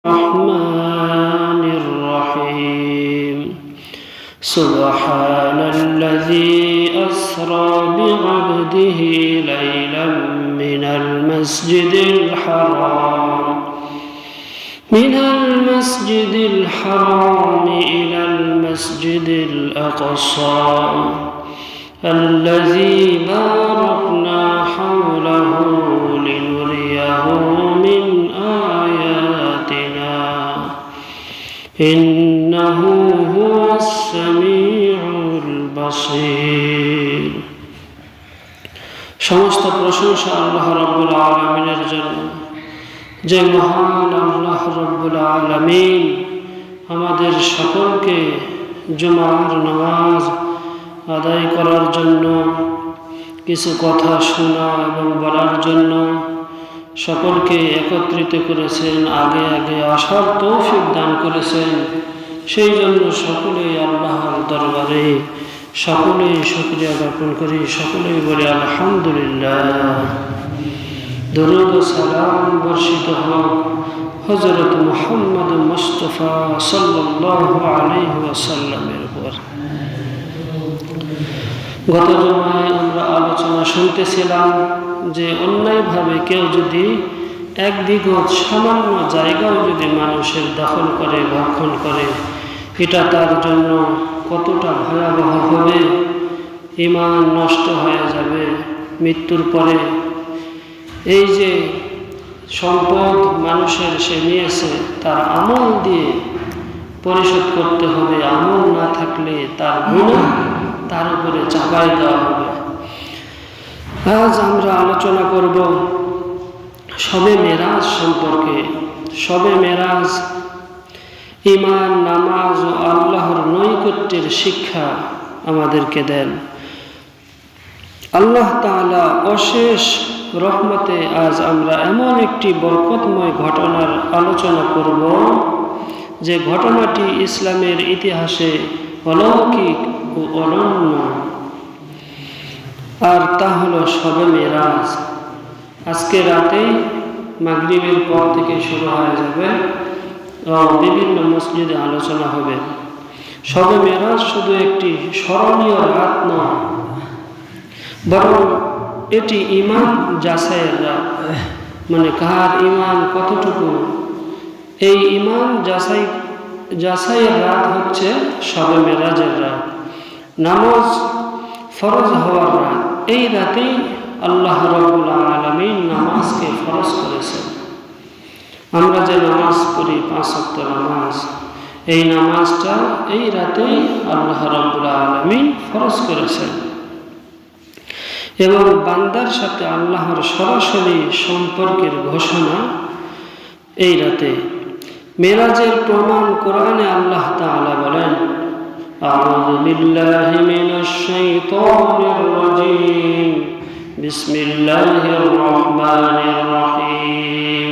الرحمن الرحيم سبحان الذي أسرى بعبده ليلا من المسجد الحرام إلى المسجد الأقصى الذي باركنا حوله لنريه من آياتنا إنه هو السميع البصير। সমস্ত প্রশংসা আল্লাহ রাব্বুল আলামিনের জন্য, যে মহান আল্লাহ রাব্বুল আলামিন আমাদের সকলকে জুমার নামাজ আদায় করার জন্য, কিছু কথা শোনা এবং বলার জন্য সকলকে একত্রিত করেছেন, আগে আগে আসার তৌফিক দান করেছেন। সেই জন্য সকলেই আল্লাহর দরবারে সকলেই শুকরিয়া জ্ঞাপন করি, সকলেই বলি আলহামদুলিল্লাহ। দরুদ ও সালাম বর্ষিত হোক হযরত মুহাম্মদ মুস্তাফা সাল্লাল্লাহু আলাইহি ওয়াসাল্লামের উপর। গত জুমায় আমরা আলোচনা শুনতেছিলাম যে অন্যায়ভাবে কেউ যদি এক বিঘত সামান্য জায়গাও যদি মানুষের দখল করে, ভক্ষণ করে, এটা তার জন্য কতটা ভয়াবহ হবে। ঈমান নষ্ট হয়ে যাবে মৃত্যুর পরে। এই যে সম্পদ মানুষের সে নিয়েছে, তার আমল দিয়ে পরিশোধ করতে হবে। আমল না থাকলে তার গুনাহ তার উপরে চাপাই দেওয়া হবে। আজ আমরা আলোচনা করব শবে মেরাজ সম্পর্কে। শবে মেরাজ ঈমান, নামাজ ও আল্লাহর নৈকট্যের শিক্ষা আমাদেরকে দেন। আল্লাহ তাআলা অশেষ রহমতে আজ আমরা এমন একটি বরকতময় ঘটনার আলোচনা করব, যে ঘটনাটি ইসলামের ইতিহাসে অলৌকিক ও অনন্য, আর তা হলো শবে মেরাজ। আজকে রাতেই মাগরিবের পর থেকে শুরু হয়ে যাবে ও বিভিন্ন মসজিদে আলোচনা হবে। শবে মেরাজ শুধু একটি স্মরণীয় রাত নয়, বরং এটি ঈমান যাচাইয়ের রাত। মানে কার ঈমান কতটুকু, এই ঈমান যাচাইয়ের রাত হচ্ছে শবে মেরাজের রাত। নামাজ ফরজ হওয়ার রাত। এই রাতেই আল্লাহ রাব্বুল আলামিন নামাজকে ফরজ করেছেন। আমরা যে নামাজ পড়ি 5 ওয়াক্ত নামাজ, এই নামাজটা এই রাতেই আল্লাহ রাব্বুল আলামিন ফরজ করেছেন। এবং বান্দার সাথে আল্লাহর সরাসরি সম্পর্কের ঘোষণা এই রাতে। মেরাজের প্রমাণ কোরআনে আল্লাহ তাআলা বলেন, আউযু বিল্লাহি মিনাশ শাইতানির রাজীম, বিসমিল্লাহির রহমানির রহিম,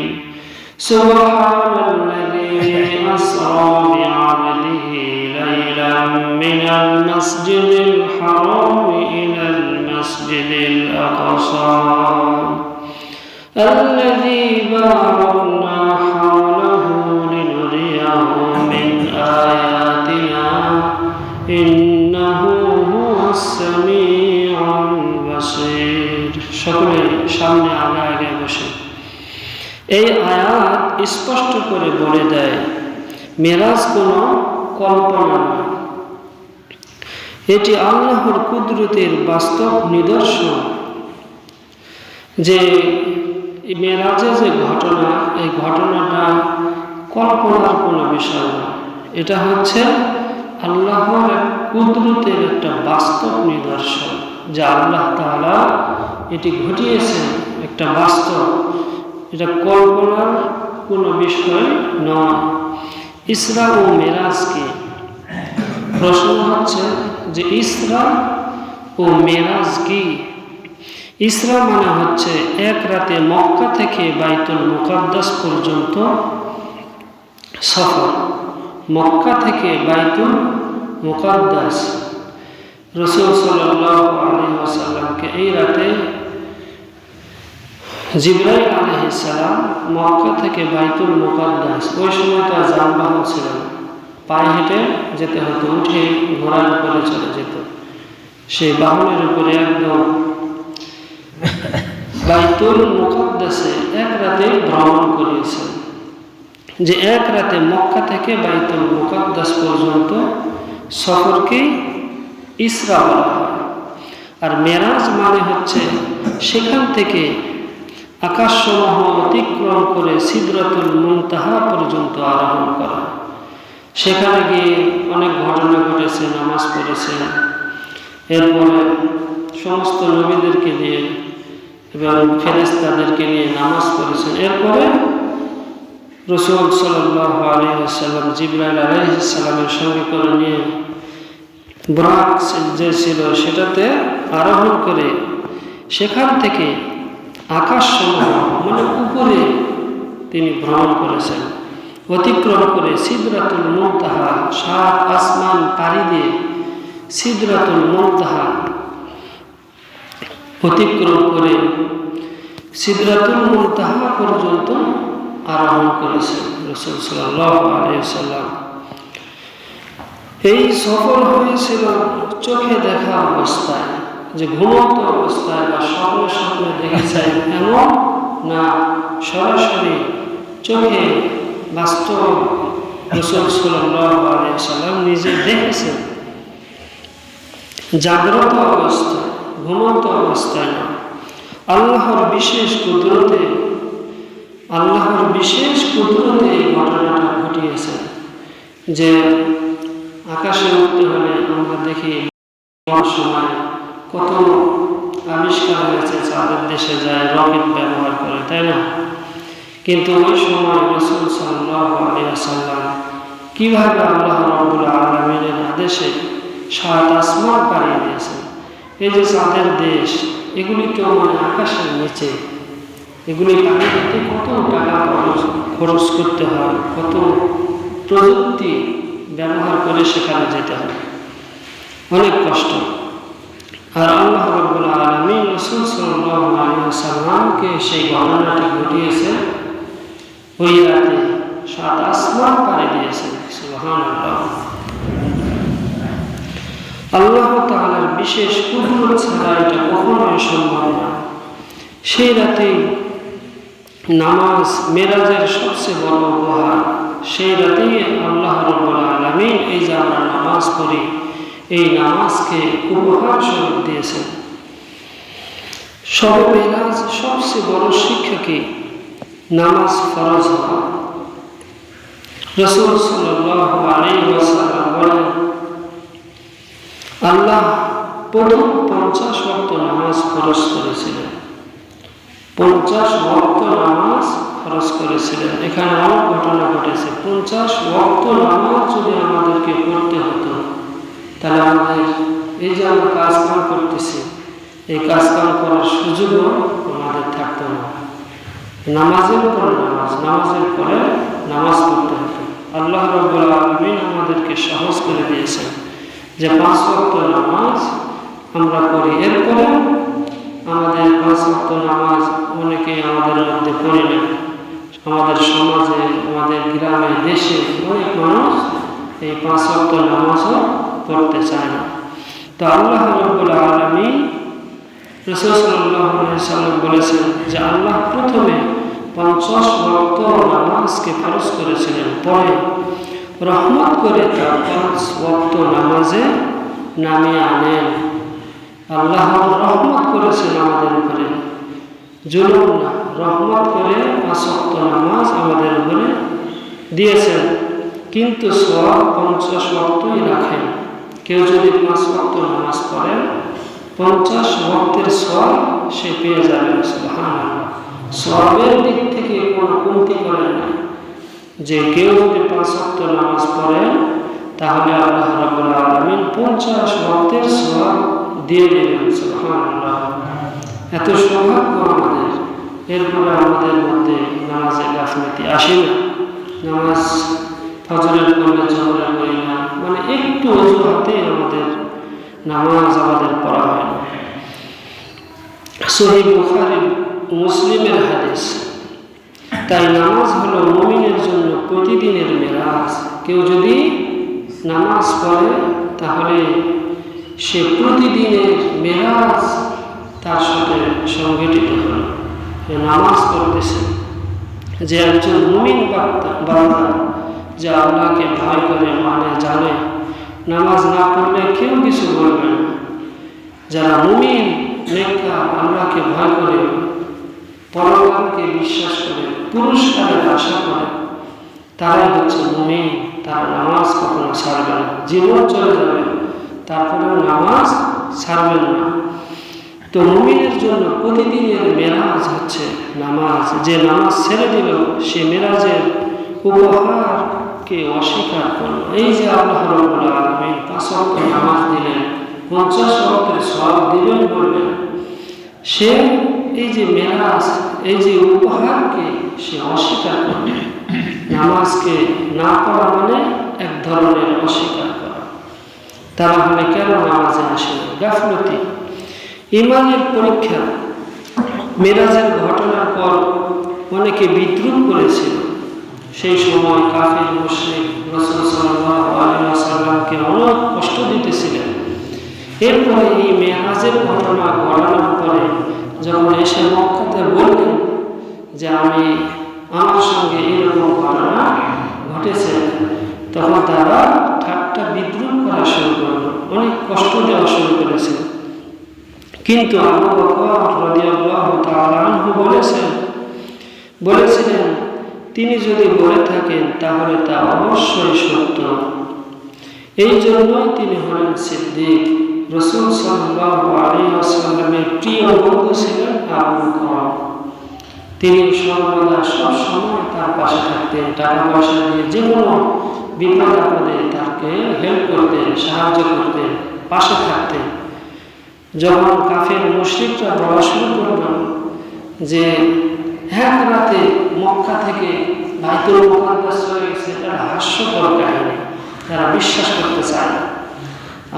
সুবহানাল্লাযী আসরা বিআবদিহি লাইলাম মিনাল মাসজিদিল হারাম ইলাল মাসজিদিল আকসা الذي باركنا حوله لنريه من آياتنا إنه هو السميع البصير। সকলে সামনে আগে বসে। এই আয়াত স্পষ্ট করে বলে দেয়, মেরাজ কোনো কল্পনা নয়, এটি আল্লাহর কুদরতের বাস্তব নিদর্শন। যে মেরাজের যে ঘটনা, এই ঘটনাটা কল্পনার কোনো বিষয় না, এটা হচ্ছে আল্লাহর কুদরতের একটা বাস্তব নিদর্শন, যে আল্লাহ তাআলা এটি ঘটিয়েছেন, একটা বাস্তব। এটা কল্পনার কোনো বিষয় নয়। ইসরা ও মেরাজ কি? প্রশ্ন হচ্ছে যে ইসরা ও মেরাজ কি? ইসরা মানে হচ্ছে এক রাতে মক্কা থেকে বাইতুল মুকাদ্দাস পর্যন্ত সফর। মক্কা থেকে বাইতুল মুকাদ্দাস রাসূল সাল্লাল্লাহু আলাইহি ওয়াসাল্লামকে এই রাতে জিবরাইল আলাইহিস আলাইহিস সালাম মক্কা থেকে বাইতুল মুকাদ্দাস, ওই সময় তো যানবাহন ছিল না, পায়ে হেঁটে যেতে হতো, উঠে ঘোড়ার উপরে চলে যেত। সেই বাহনের উপরে একদম বাইতুল মুকাদ্দাসে এক রাতে ভ্রমণ করিয়েছেন। যে এক রাতে মক্কা থেকে বাইতুল মুকাদ্দাস পর্যন্ত সফরকেই ইসরা বলা হয়। আর মেরাজ মানে হচ্ছে সেখান থেকে আকাশসমূহ অতিক্রম করে সিদরাতুল মুনতাহা পর্যন্ত আরোহণ করা। সেখানে গিয়ে অনেক ঘটনা ঘটেছে, নামাজ পড়েছেন, এরপরে সমস্ত নবীদেরকে নিয়ে এবং ফেরেশতাদেরকে নিয়ে নামাজ পড়েছেন। এরপরে রাসূল সাল্লাল্লাহু আলাইহি ওয়াসাল্লাম জিবরাইল আলাইহিস সালামের সঙ্গে করে নিয়ে বুরাক যে ছিল সেটাতে আরোহণ করে সেখান থেকে আকাশসমূহ মানে উপরে তিনি ভ্রমণ করেছেন, অতিক্রম করে সিদরাতুল মুনতাহা, ৭ আসমান পাড়ি দিয়ে সিদরাতুল মুনতাহা অতিক্রম করে সিদরাতুল মুনতাহা পর্যন্ত আরোহণ করেছেন রাসূল সাল্লাল্লাহু আলাইহি ওয়াসাল্লাম। এই সফর হয়েছিল চোখে দেখা অবস্থায়, যে ঘুমন্ত অবস্থায় বা স্বপ্নে স্বপ্নে দেখেছেন এমন না, সরাসরি চোখে বাস্তব রাসূল সাল্লাল্লাহু আলাইহি ওয়াসাল্লাম নিজে দেখেছেন, জাগ্রত অবস্থায়, ঘুমন্ত অবস্থায় না। আল্লাহর বিশেষ কুদরতে এই ঘটনাটা ঘটিয়েছেন। যে আকাশে উঠতে হলে আমরা দেখি সময় কত আবিষ্কার হয়েছে, চাঁদের দেশে যায়, রকেট ব্যবহার করে, তাই না? কিন্তু ওই সময় রাসূল সাল্লাল্লাহু আলাইহি ওয়াসাল্লাম কিভাবে আল্লাহ রাব্বুল আলামিনের আদেশে ৭ আসমান পাড়ি দিয়েছেন। এই যে চাঁদের দেশ, এগুলি তো মানে আকাশের নিচে, এগুলি পাড়ি দিতে কত টাকা খরচ করতে হয়, কত প্রযুক্তি ব্যবহার করে সেখানে যেতে হয়, অনেক কষ্ট। আর আল্লাহ রাব্বুল আলামিন রাসূল সাল্লাল্লাহু আলাইহি ওয়াসাল্লামকে সেই ঘটনাটি ঘটিয়েছে ওই রাতে, ৭ আসমান পাড়ি দিয়েছেন। সুবহানাল্লাহ। আল্লাহ তাআলার বিশেষ কুদরত ছাড়া এটা কখনোই সম্ভব না। সেই রাতে নামাজ মেরাজের সবচেয়ে বড় উপহার। সেই রাতেই আল্লাহ রাব্বুল আলামিন এই যে আমরা নামাজ পড়ি, এই নামাজকে উপহার স্বরূপ দিয়েছেন। সবে মেরাজ সবচেয়ে বড় শিক্ষা কি? নামাজ ফরজ হওয়া। রাসূল সাল্লাল্লাহু আলাইহি ওয়াসাল্লাম বলেন, আল্লাহ প্রথম ৫০ ওয়াক্ত নামাজ ফরজ করেছিলেন। ৫০ ওয়াক্ত নামাজ ফরজ করেছিলেন। এখানে অনেক ঘটনা ঘটেছে। ৫০ ওয়াক্ত নামাজ যদি আমাদেরকে পড়তে হতো, তাহলে আমাদের এই যে আমরা কাজ কাম করতেছি, এই কাজ কাম করার সুযোগও আমাদের থাকতো না। নামাজের পর নামাজের পরে নামাজ পড়তে হতো। আল্লাহ রাব্বুল আলামিন আমাদেরকে সহজ করে দিয়েছেন যে ৫ ওয়াক্ত নামাজ আমরা পড়ি। এরপরে আমাদের ৫ ওয়াক্ত নামাজ অনেকেই আমাদের মধ্যে পড়ি না। আমাদের সমাজে, আমাদের গ্রামে, দেশে অনেক মানুষ এই ৫ ওয়াক্ত নামাজও পড়তে চায় না। তো আল্লাহ রাব্বুল আলামিন রাসূল সাল্লাল্লাহু আলাইহি ওয়াসাল্লাম বলেছেন যে আল্লাহ প্রথমে ৫০ ওয়াক্ত নামাজকে ফরজ করেছিলেন, পরে রহমত করে তার ৫ ওয়াক্ত নামাজে নামিয়ে আনেন। আল্লাহ রহমত করেছেন আমাদের উপরে, জুলুম না, রহমত করে ৫ ওয়াক্ত নামাজ আমাদের উপরে দিয়েছেন। কিন্তু সওয়াব ৫০ ওয়াক্তই রাখেন। কেউ যদি ৫ ওয়াক্ত নামাজ পড়েন, ৫০ ওয়াক্তের সওয়াব সে পেয়ে যাবেন। সুবহানাল্লাহ। সওয়াবের দিক থেকে কোনো কমতি করেন না। যে কেউ যদি ৫ ওয়াক্ত নামাজ পড়েন, তাহলে আল্লাহ রাব্বুল আলামিন ৫০ ওয়াক্তের সওয়াব দিয়ে দেবেন। সুবহানাল্লাহ। এত সৌভাগ্য আমাদের। এরপরে আমাদের মধ্যে নামাজের গাফিলতি আসে না। নামাজ ফজরের পরে জোহরের করি না, মানে একটু অজুহাতে আমাদের নামাজ আমাদের পড়া হয় না। সহিহ বুখারী মুসলিমের হাদিস, তাই নামাজ হলো মুমিনের জন্য প্রতিদিনের মেরাজ। কেউ যদি নামাজ পড়ে তাহলে সে প্রতিদিনের মেরাজ তার সাথে সংগঠিত হল। নামাজ পড়তেছে যে একজন মুমিন বান্দা, যে আল্লাহকে ভয় করে, মানে জানে, নামাজ না পড়লে কেউ কিছু বলবে না। যারা মুমিন নেককার, আল্লাহকে ভয় করে, পরকালকে বিশ্বাস করে, পুরস্কারের আশা করে, তারাই হচ্ছে মুমিন। তারা নামাজ কখনো ছাড়বে না। জীবন চলে যাবে, তারপরেও নামাজ ছাড়বেন না। তো মুমিনের জন্য প্রতিদিনের মেরাজ হচ্ছে নামাজ। যে নামাজ ছেড়ে দিল সে মেরাজের উপহারকে অস্বীকার করল। এই যে আল্লাহ রাব্বুল আলামিন 5 ওয়াক্ত নামাজ দিলেন, 50 ওয়াক্তের সওয়াব দিবেন বললেন, সে এই যে মেরাজ, এই যে উপহারকে সে অস্বীকার করল। নামাজকে না পড়া মানে এক ধরনের অস্বীকার করা। তারা বলে কেন নামাজে আসে না? গাফলতি। ইমানের পরীক্ষা। মেরাজের ঘটনার পর অনেকে বিদ্রুপ করেছিল। সেই সময় কাফির মুশরিক রাসূল সাল্লাল্লাহু আলাইহি ওয়াসাল্লামকে অনেক কষ্ট দিতেছিলেন। এরপরে এই মেরাজের ঘটনা ঘটানোর পরে যখন এসে মক্কাতে বললেন যে আমার সঙ্গে এরকম ঘটনা ঘটেছে, তখন তারা ঠাট্টা বিদ্রুপ করা শুরু করলো, অনেক কষ্ট দেওয়া শুরু করেছিল। কিন্তু আবু বকর রাদিয়াল্লাহু তাআলা আনহু বলেছিলেন তিনি যদি বলে থাকেন তাহলে তা অবশ্যই সত্য। এই জন্যই তিনি হলেন সিদ্দিক। রাসূল সাল্লাল্লাহু আলাইহি ওয়াসাল্লামের প্রিয় বন্ধু ছিলেন আবু বকর। তিনি সর্বদা সব সময় তার পাশে থাকতেন, টাকা পয়সা দিয়ে যে কোনো বিপদ আপদে তাকে হেল্প করতেন, সাহায্য করতেন, পাশে থাকতেন। যখন কাফের মুশরিকরা বলা শুরু করল যে এক রাতে মক্কা থেকে বাইতুল মুকাদ্দাস চলে গেছে, এটা হাস্যকর কাহিনী, তারা বিশ্বাস করতে চায় না।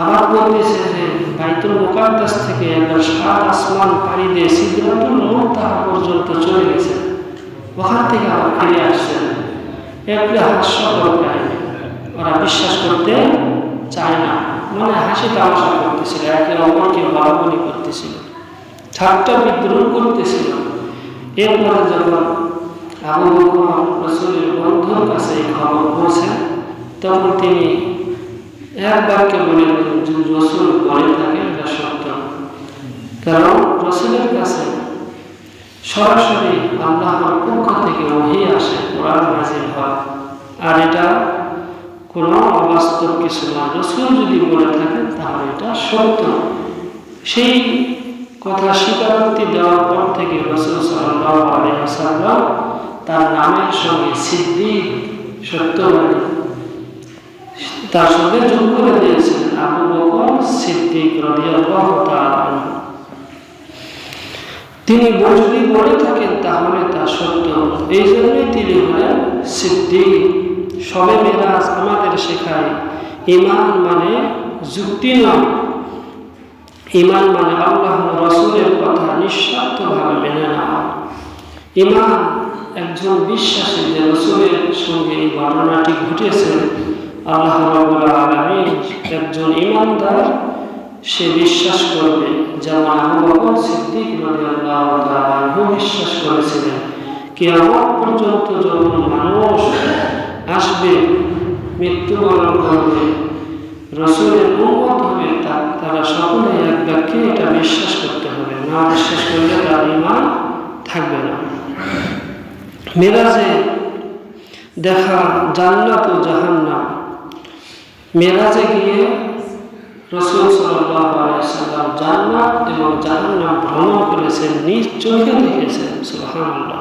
আবার বলতেছে যে বাইতুল মুকাদ্দাস থেকে একবার 7 আসমান পাড়ি দিয়ে সিদরাতুল মুনতাহা পর্যন্ত চলে গেছে, ওখান থেকে আবার ফিরে আসছেন। একটা হাস্যকর কাহিনী, ওরা বিশ্বাস করতে চায় না। মানে হাসি তামাশা করতেছিল, একে অপরকে বলাবলি করতেছিল, ঠাট্টা বিদ্রুপ করতেছিল। এরপরে যখন আবু বকর রাসূলের বন্ধুর কাছে এই খবর পৌঁছে, তখন তিনি এক বাক্যে বলে দিলেন যে রাসূল বলে থাকে এটা সত্য। কারণ রাসূলের কাছে সরাসরি আল্লাহর পক্ষ থেকে ওহী আসে, কোরআন নাযিল হয়, আর এটা কোনো অবাস্তব কিছু না। রাসূল যদি বলে থাকেন তাহলে এটা সত্য। সেই কথা স্বীকারোক্তি দেওয়ার পর থেকে রাসূল সাল্লাল্লাহু আলাইহি ওয়াসাল্লাম তার নামের সঙ্গে সিদ্দিক, সত্যবাদী, তার সঙ্গে যোগ করে দিয়েছেন আবু বকর সিদ্দিক রাদিয়াল্লাহু তাআলা আনহু। তিনি যদি বলে থাকেন তাহলে তা সত্য। এই জন্যই তিনি হলেন সিদ্দিক। সবে মেরাজ আমাদের শেখায় ঈমান মানে যুক্তি নয়, ঈমান মানে আল্লাহ রাসূলের কথা নিঃস্বার্থভাবে মেনে নেওয়া। ঈমান একজন বিশ্বাসী যে রাসূলের সঙ্গে এই ঘটনাটি ঘটেছে, আল্লাহ রাব্বুল আলামিন একজন ঈমানদার সে বিশ্বাস করবে, যেমন আবু বকর সিদ্দিক রাদিয়াল্লাহু তাআলা আনহু বিশ্বাস করেছিলেন। কিয়ামত পর্যন্ত যখন মানুষ আসবে, মৃত্যুবরণ করবে, রাসূলের উম্মত হবে, তারা সকলে এক বাক্যে এটা বিশ্বাস করতে হবে। না বিশ্বাস করলে তার ঈমান থাকবে না। মেরাজে দেখা জান্নাত ও জাহান্নাম। মেরাজে গিয়ে রাসূল সাল্লাল্লাহু আলাইহি ওয়াসাল্লাম জান্নাত এবং জাহান্নাম ভ্রমণ করেছেন, নিজ চোখে দেখেছেন। সুবহানাল্লাহ।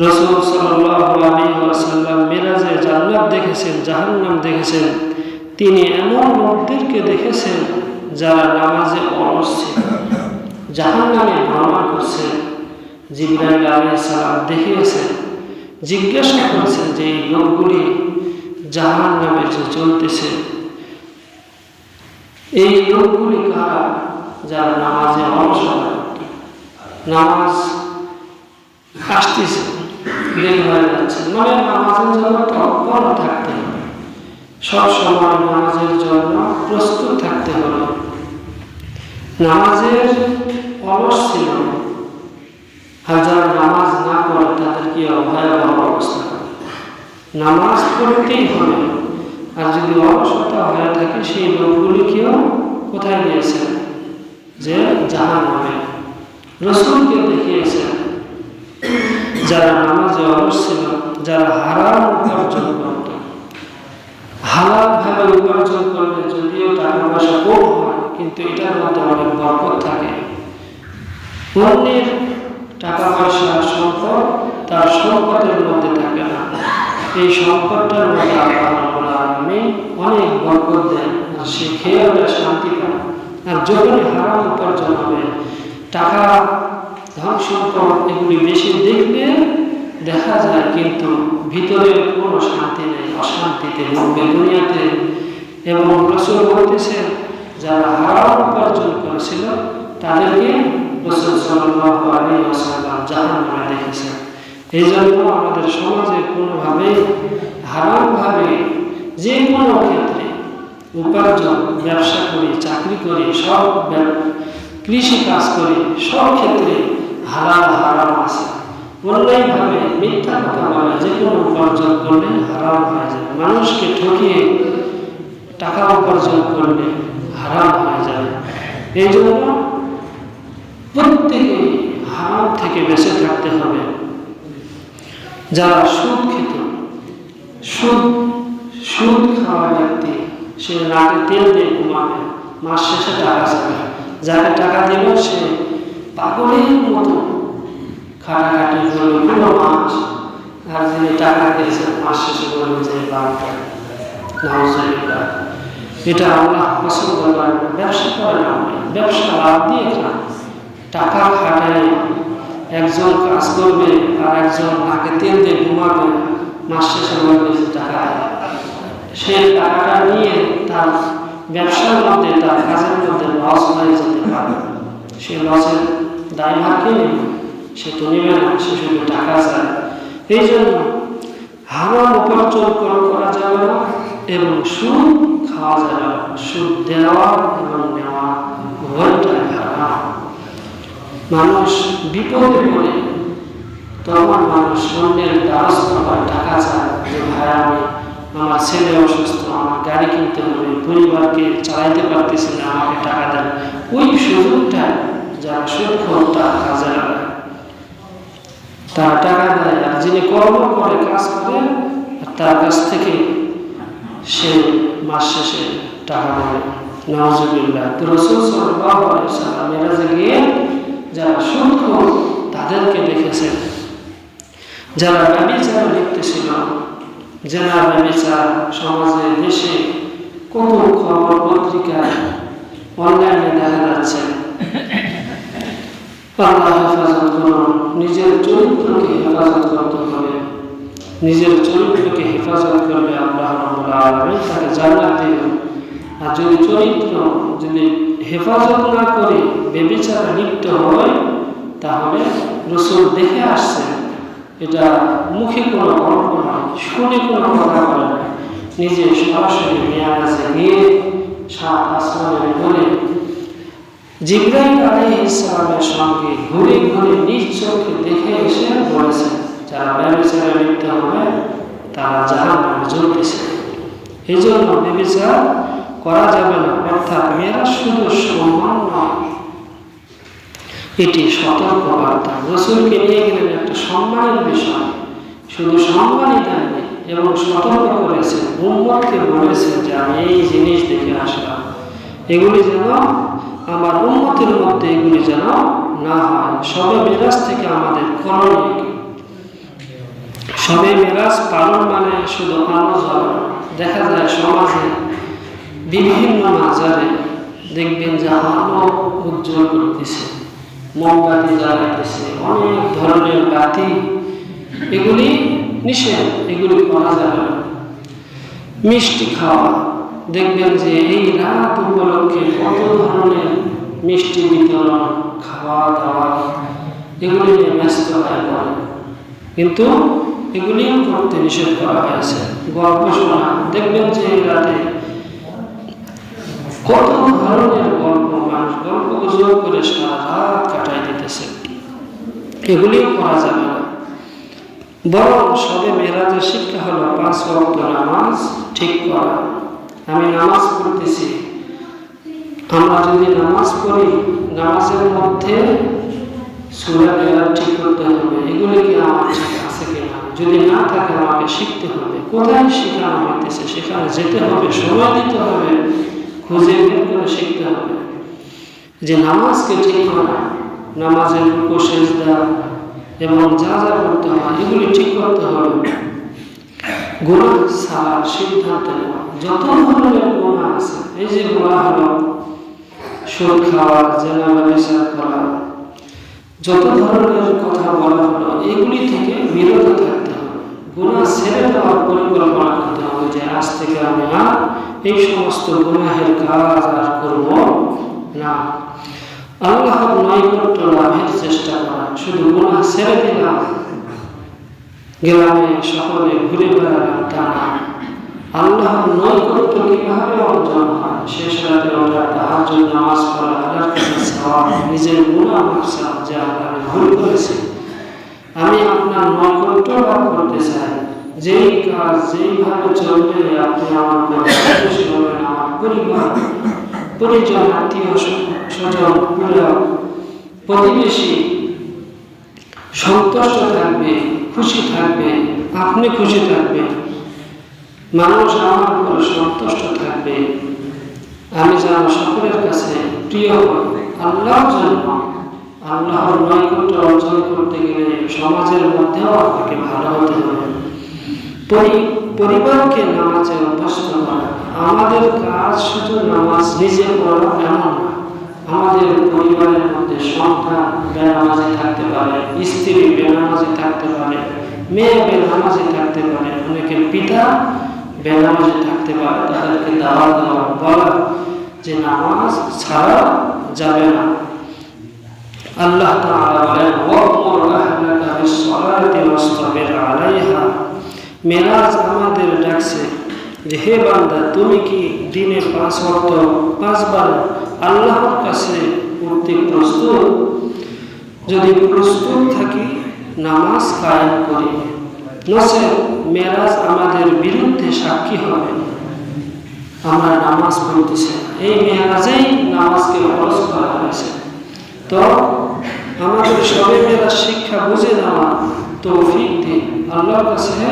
রাসূল সাল্লাল্লাহু আলাইহি ওয়াসাল্লাম মেরাজে জান্নাত দেখেছেন, জাহান্নাম দেখেছেন। তিনি এমন লোকদেরকে দেখেছেন যারা নামাজে অলস ছিল, জাহান্নামে ভ্রমণ করছেন। জিবরাইল আলাইহিস সালাম দেখিয়েছেন, জিজ্ঞাসা করেছেন যে এই লোকগুলি জাহান্নামে যে চলতেছে, এই লোকগুলি কারা? যারা নামাজে অলসতা করত, নামাজ আসতেছে বের হয়ে যাচ্ছে। মানে নামাজের জন্য তৎপর থাকতে হবে, সব সময় নামাজের জন্য প্রস্তুত থাকতে হবে। নামাজের অলস ছিল, আর যারা নামাজ না পড়ে তাদের কি ভয়াবহ অবস্থা হবে। নামাজ পড়তেই হবে, আর যদি অলসতা হয়ে থাকে সেই লোকগুলিকেও কোথায় দিয়েছেন? যে জাহান্নামে। রাসূলকে দেখিয়েছেন যারা নামাজে অলস ছিল, যারা হারাম উপার্জন করত। হালাল ভাবে উপার্জন করলে যদিও টাকা পয়সা কম হয়, কিন্তু এটার মধ্যে অনেক বরকত থাকে। অন্যের টাকা পয়সা সম্পদ তার সম্পদের মধ্যে থাকে না, এই সম্পদটার মধ্যে আল্লাহ রাব্বুল আলামিন অনেক বরকত দেন, আর সে খেয়ে শান্তি পায়। আর যখনই হারাম উপার্জন হবে, টাকা ধন সম্পদ এগুলি বেশি দেখবে, দেখা যায় কিন্তু ভিতরে কোনো শান্তি নেই, অশান্তিতে ভুগবে দুনিয়াতে। এবং রাসূল বলতেছেন যারা হারাম উপার্জন করেছিল তাদেরকে রাসূল সাল্লাল্লাহু আলাইহি ওয়াসাল্লাম জাহান্নামে দেখেছেন। এই জন্য আমাদের সমাজে কোনোভাবেই হারামভাবে যে কোনো ক্ষেত্রে উপার্জন, ব্যবসা করি, চাকরি করি, সব কৃষি কাজ করি, সব ক্ষেত্রে হালাল হারাম আছে। অন্যায়ভাবে মিথ্যা কথা বলে যে কোনো উপার্জন করলে হারাম হয়ে যাবে। মানুষকে ঠকিয়ে টাকা উপার্জন করলে হারাম হয়ে যাবে। এই জন্য প্রত্যেকে হারাম থেকে বেঁচে থাকতে হবে। যারা সুদ খেত, সুদ খাওয়া ব্যক্তি, সে নাকে তেল দিয়ে ঘুমাবে, মাস শেষে টাকা যাবে। যাকে টাকা দিল সে পাগলের মতো খাটাখাটি করবে পুরো মাস, আর যিনি টাকা দিয়েছেন মাস শেষে বলবে যে বারোটা। নাউজুবিল্লাহ, এটা আল্লাহ পছন্দ করেন না। ব্যবসা করে না, ব্যবসা লাভ দিয়ে খান। টাকা খাটায় একজন কাজ করবে আর একজন নাকে তেল দিয়ে ঘুমাবে, মাস শেষে বলবে যে টাকা দেয়। সে টাকাটা নিয়ে তার ব্যবসার মধ্যে, তার কাজের মধ্যে লস হয়ে যেতে পারে। সে লসের দায়ভার কে নেবে? সে তো নেবে না, সে শুধু টাকা চায়। এই জন্য হারাম উপার্জন করা যাবে না এবং সুদ খাওয়া যাবে না। সুদ দেওয়া এবং নেওয়া উভয়টাই হারাম। মানুষ বিপদে পড়ে তখন মানুষ অন্যের দ্বারস্থ হয়, টাকা চায় যে ভাই আমি, আমার ছেলে অসুস্থ, আমার গাড়ি কিনতে হবে, পরিবারকে চালাইতে পারতেছি না, আমাকে টাকা দেন। ওই সুযোগটা যারা সুদখোর তার কাজে লাগায়, তারা টাকা দেয়। আর যিনি কর্ম করে, কাজ করে, আর তার কাছ থেকে সে মাস শেষে টাকা দেবে। নাউজুবিল্লাহ। তো রাসূল সাল্লাল্লাহু আলাইহি ওয়াসাল্লাম মেরাজে গিয়ে যারা সুদখোর তাদেরকে দেখেছেন, যারা ব্যভিচারে লিপ্ত ছিল, জেনা ব্যভিচার সমাজে, দেশে কত খবর পত্রিকায়, অনলাইনে দেখা যাচ্ছে। আল্লাহ হেফাজত করুন। নিজের চরিত্রকে হেফাজত করতে হবে। নিজের চরিত্রকে হেফাজত করলে আল্লাহ রাব্বুল আলামিন তাকে জান্নাত দিবেন। আর যদি চরিত্র যদি হেফাজত না করে ব্যভিচারে লিপ্ত হয়, তাহলে রাসূল দেখে আসছেন, এটা মুখে কোনো গল্প নয়, শুনে কোনো কথা বলে না, নিজে সরাসরি মেরাজে গিয়ে সাত আসমানের উপরে জিবরাইল আলাইহিস সালামের সঙ্গে ঘুরে ঘুরে নিজ চোখে দেখে এসে বলেছেন যারা ব্যভিচারে লিপ্ত হবে তারা জাহান্নামে জ্বলতেছে। এই জন্য ব্যভিচার করা যাবে না। অর্থাৎ মেয়েরা শুধু সম্মান নয়, এটি সতর্ক বার্তা। রাসূলকে নিয়ে গেলেন একটা সম্মানের বিষয়, শুধু সম্মানই দেননি এবং সতর্ক করেছেন, উম্মতকে বলেছেন যে আমি এই জিনিস দেখে আসলাম, এগুলি যেন আমার উম্মতের মধ্যে এগুলি যেন না হয়। শবে মেরাজ থেকে আমাদের করণীয়, শবে মেরাজ পালন মানে শুধু আনন্দ হবে না। দেখা যায় সমাজে বিভিন্ন মাজারে দেখবেন যে আলো উজ্জ্বল করতেছে, মোমবাতি জ্বালাইতেছে, অনেক ধরনের বাতি, এগুলি নিষেধ, এগুলি করা যাবে না। মিষ্টি খাওয়া, দেখবেন যে এই রাত উপলক্ষে কত ধরনের মিষ্টি বিতরণ, খাওয়া দাওয়া, এগুলি নিয়ে ব্যস্ত হয়ে পড়ে। কিন্তু এগুলিও করতে নিষেধ করা হয়েছে। গল্প শোনা, দেখবেন যে রাতে কত ধরনের গল্প, মানুষ গল্প গুজব করে সারা রাত কাটাই দিতেছে, এগুলিও করা যাবে না। বরং সবে মেরাজের শিক্ষা হলো 5 ওয়াক্ত নামাজ ঠিক করা। আমি নামাজ পড়তেছি, আমরা যদি নামাজ পড়ি, নামাজের মধ্যে সূরা কেরাত ঠিক করতে হবে, এগুলি কি আমার ঠিক আছে কিনা, যদি না থাকে আমাকে শিখতে হবে। কোথায় শেখানো হইতেছে সেখানে যেতে হবে, সময় দিতে হবে, খুঁজে বের করে শিখতে হবে। যে নামাজকে ঠিক করা, নামাজের রুকু সিজদা এবং যা যা করতে হয় এগুলি ঠিক করতে হবে। গুনাহ ছাড়ার সিদ্ধান্ত নেওয়া, যত ধরনের গুনাহ আছে, এই যে গুনাহ হলো সুদ খাওয়া, জেনা ব্যভিচার করা, যত ধরনের কথা বলা হলো, এগুলি থেকে বিরত থাকতে হবে। গুনাহ ছেড়ে দেওয়ার পরিকল্পনা করতে হবে যে আজ থেকে আমি আর এই সমস্ত গুনাহের কাজ আর করব না। আল্লাহর নৈকট্য লাভের চেষ্টা করা, শুধু গুনাহ ছেড়ে দিলাম, গ্রামে শহরে ঘুরে বেড়ালাম তা না। আল্লাহর নৈকট্য কিভাবে অর্জন হয়, শেষ রাতে ওঠা, তাহাজ্জুদ নামাজ পড়া, আল্লাহর কাছে চাওয়া, নিজের গুনাহ মাফ, যে আমি ভুল করেছি, আমি আপনার নৈকট্য লাভ করতে চাই। যেই কাজ যেইভাবে চললে আপনি আমার খুশি হবেন, আমার পরিবার পরিজন, আত্মীয় স্বজন, পুরা প্রতিবেশী সন্তুষ্ট থাকবে, খুশি থাকবে, আপনি খুশি থাকবে, মানুষ আমার উপর সন্তুষ্ট থাকবে, আমি যেন সকলের কাছে প্রিয় হই আল্লাহর জন্য। আল্লাহর নৈকট্য অর্জন করতে গেলে সমাজের মধ্যেও আপনাকে ভালো হতে হবে। পরিবারকে নামাজে অভ্যস্ত করা, আমাদের কাজ শুধু নামাজ নিজে পড়া এমন না, আমাদের পরিবারের মধ্যে সন্তান বেনামাজি থাকতে পারে, স্ত্রী বেনামাজি থাকতে পারে, মেয়ে বেনামাজি থাকতে পারে, অনেকের পিতা বেনামাজি থাকতে পারে। তাদেরকে দাওয়াত দেওয়া, বলা যে নামাজ ছাড়া যাবে না। আল্লাহ তাআলা বলেন, ওয়া'মুর আহলাকা বিস-সালাতি ওয়াসতাবির আলাইহা। মেরাজ আমাদের ডাকছে যে হে বান্দা, তুমি কি দিনে 5 ওয়াক্ত 5 বার আল্লাহর কাছে পড়তে প্রস্তুত? যদি প্রস্তুত থাকি নামাজ কায়েম করি, নচেৎ মেরাজ আমাদের বিরুদ্ধে সাক্ষী হবে। আমরা নামাজ পড়তেছি, এই মেরাজেই নামাজকে ফরজ করা হয়েছে। তো আমাদের সবে মেরাজ শিক্ষা বুঝে নেওয়া, তৌফিক দিন, আল্লাহর কাছে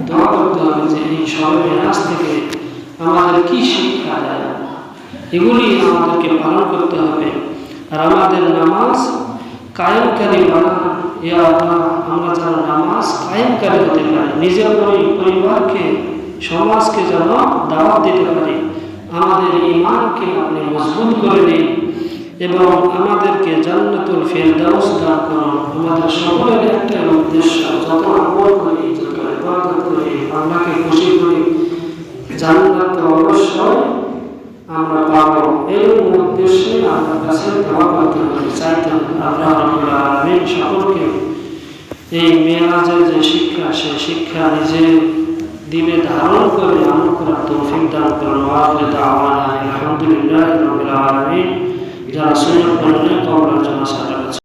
দোয়া করতে হবে যে এই সবে মেরাজ থেকে আমাদের কি শিক্ষা দেয়, এগুলি আমাদেরকে পালন করতে হবে। আর আমাদের নামাজ কায়েমকারী বানান, ইয়া আল্লাহ, আমরা যেন নামাজ কায়েমকারী হতে পারি, নিজের পরিবারকে, সমাজকে যেন দাওয়াত দিতে পারি। আমাদের ঈমানকে আপনি মজবুত করে দিন এবং আমাদেরকে জান্নাতুল ফেরদাউস দান করুন। আমাদের সকলের একটা উদ্দেশ্য, যত আমল করি, যত ইবাদত করি, আল্লাহকে খুশি করি, জান্নাত অবশ্যই আমরা পাবো। এই উদ্দেশ্যে আল্লাহর কাছে দোয়া করতে হবে, চাইতে হবে। আল্লাহ রাব্বুল আলামিন সকলকে এই মেরাজের যে শিক্ষা, সেই শিক্ষা নিজের দিলে ধারণ করে আমল করার তৌফিক দান করুন। ওয়া দাওয়ানা আলহামদুলিল্লাহি রাব্বিল আলামিন। যারা সুন্নাত পড়লেন কবরের জন্য সাহায্য